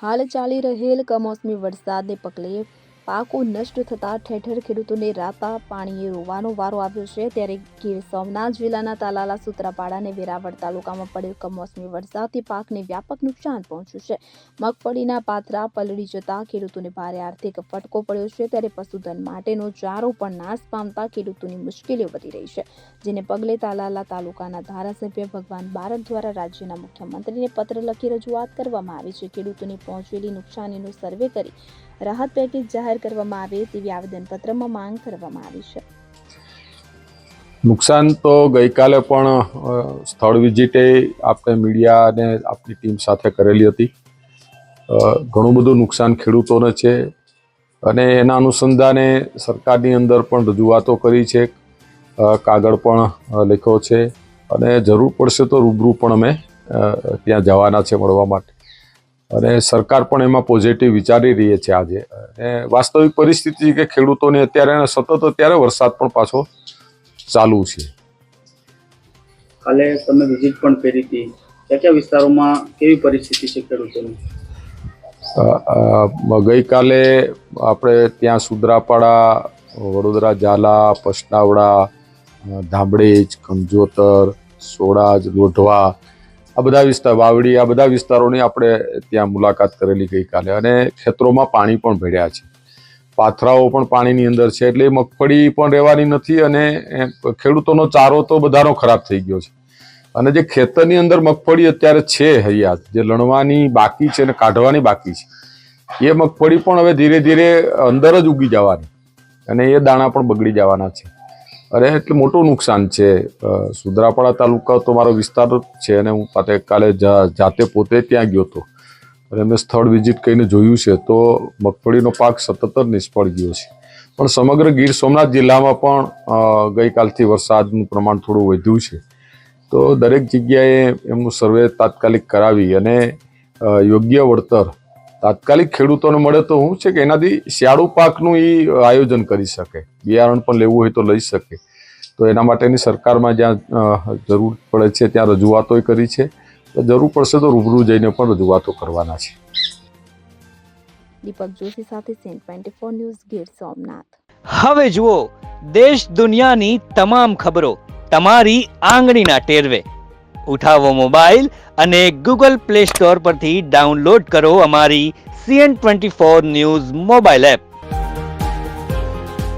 હાલ ચાલી રહેલ કમોસમી વરસાદને પગલે પાકો નષ્ટ થતાં ઠેર ઠેર ખેડૂતોને રાતા પાણીએ રોવાનો વારો આવ્યો છે। ત્યારે ગીર સોમનાથ જિલ્લાના તાલાલા, સૂત્રાપાડા અને વેરાવળ તાલુકામાં પડેલ કમોસમી વરસાદથી પાકને વ્યાપક નુકસાન પહોંચ્યું છે। મગફળીના પાથરા પલળી જતા ખેડૂતોને ભારે આર્થિક ફટકો પડ્યો છે। ત્યારે પશુધન માટેનો ચારો પણ નાશ પામતા ખેડૂતોની મુશ્કેલીઓ વધી રહી છે, જેને પગલે તાલાલા તાલુકાના ધારાસભ્ય ભગવાન બારડ દ્વારા રાજ્યના મુખ્યમંત્રીને પત્ર લખી રજૂઆત કરવામાં આવી છે। ખેડૂતોને પહોંચેલી નુકસાનીનો સર્વે કરી રાહત પેકેજ જાહેર કરવામાં આવે તેવી આવેદનપત્રમાં માંગ કરવામાં આવી છે। નુકસાન તો ગઈકાલે પણ સ્થળ વિઝિટે આપણે મીડિયા અને આપણી ટીમ સાથે કરેલી હતી। ઘણું બધું નુકસાન ખેડૂતોને છે અને એના અનુસંધાને સરકારની અંદર પણ રજૂઆતો કરી છે, કાગળ પણ લખ્યો છે અને જરૂર પડશે તો રૂબરૂ પણ અમે ત્યાં જવાના છે મળવા માટે। અને સરકાર પણ એમાં પોઝિટિવ વિચારી રહી છે આજે। અને વાસ્તવિક પરિસ્થિતિ કે ખેડૂતોને અત્યારે સતત અત્યારે વરસાદ પણ પાછો ચાલુ છે। કાલે તમે વિઝિટ પણ કરી હતી, કયા વિસ્તારોમાં કેવી પરિસ્થિતિ છે ખેડૂતોની? ગઈકાલે આપણે ત્યાં સુત્રાપાડા, વડોદરા ઝાલા, પસનાવડા, ધામડેજ, કંજોતર, સોડાજ, લોઢવા, આ બધા વિસ્તાર, વાવડી, આ બધા વિસ્તારોની આપણે ત્યાં મુલાકાત કરેલી ગઈકાલે। અને ખેતરોમાં પાણી પણ ભર્યા છે, પાથરાઓ પણ પાણીની અંદર છે, એટલે મગફળી પણ રહેવાની નથી અને ખેડૂતોનો ચારો તો બધાનો ખરાબ થઈ ગયો છે। અને જે ખેતરની અંદર મગફળી અત્યારે છે હૈયાત, જે લણવાની બાકી છે અને કાઢવાની બાકી છે, એ મગફળી પણ હવે ધીરે ધીરે અંદર જ ઉગી જવાની અને એ દાણા પણ બગડી જવાના છે। અરે એટલે મોટું નુકસાન છે। સુત્રાપાડા તાલુકા તો મારો વિસ્તાર છે અને હું કાલે જાતે પોતે ત્યાં ગયો હતો અને મેં સ્થળ વિઝિટ કરીને જોયું છે તો મગફળીનો પાક સતત જ નિષ્ફળ ગયો છે। પણ સમગ્ર ગીર સોમનાથ જિલ્લામાં પણ ગઈકાલથી વરસાદનું પ્રમાણ થોડું વધ્યું છે, તો દરેક જગ્યાએ એમનું સર્વે તાત્કાલિક કરાવી અને યોગ્ય વળતર તાત્કાલિક ખેડૂતોને મળે તો શું છે કે એનાથી શિયાળુ પાકનું આયોજન કરી શકે, બિયારણ પણ લેવું હોય તો લઈ શકે। તો એના માટેની સરકારમાં જ્યાં જરૂર પડે છે ત્યાં રજૂઆતો કરી છે, જરૂર પડશે તો રૂબરૂ જઈને પણ રજૂઆતો કરવાના છે। દીપક જોશી સાથે સેન 24 ન્યૂઝ, ગીર સોમનાથ। હવે જુઓ દેશ દુનિયાની તમામ ખબરો તમારી આંગળીના ટેરવે। ઉઠાવો મોબાઈલ અને ગૂગલ પ્લે સ્ટોર પરથી ડાઉનલોડ કરો અમારી CN24 ન્યૂઝ મોબાઈલ એપ।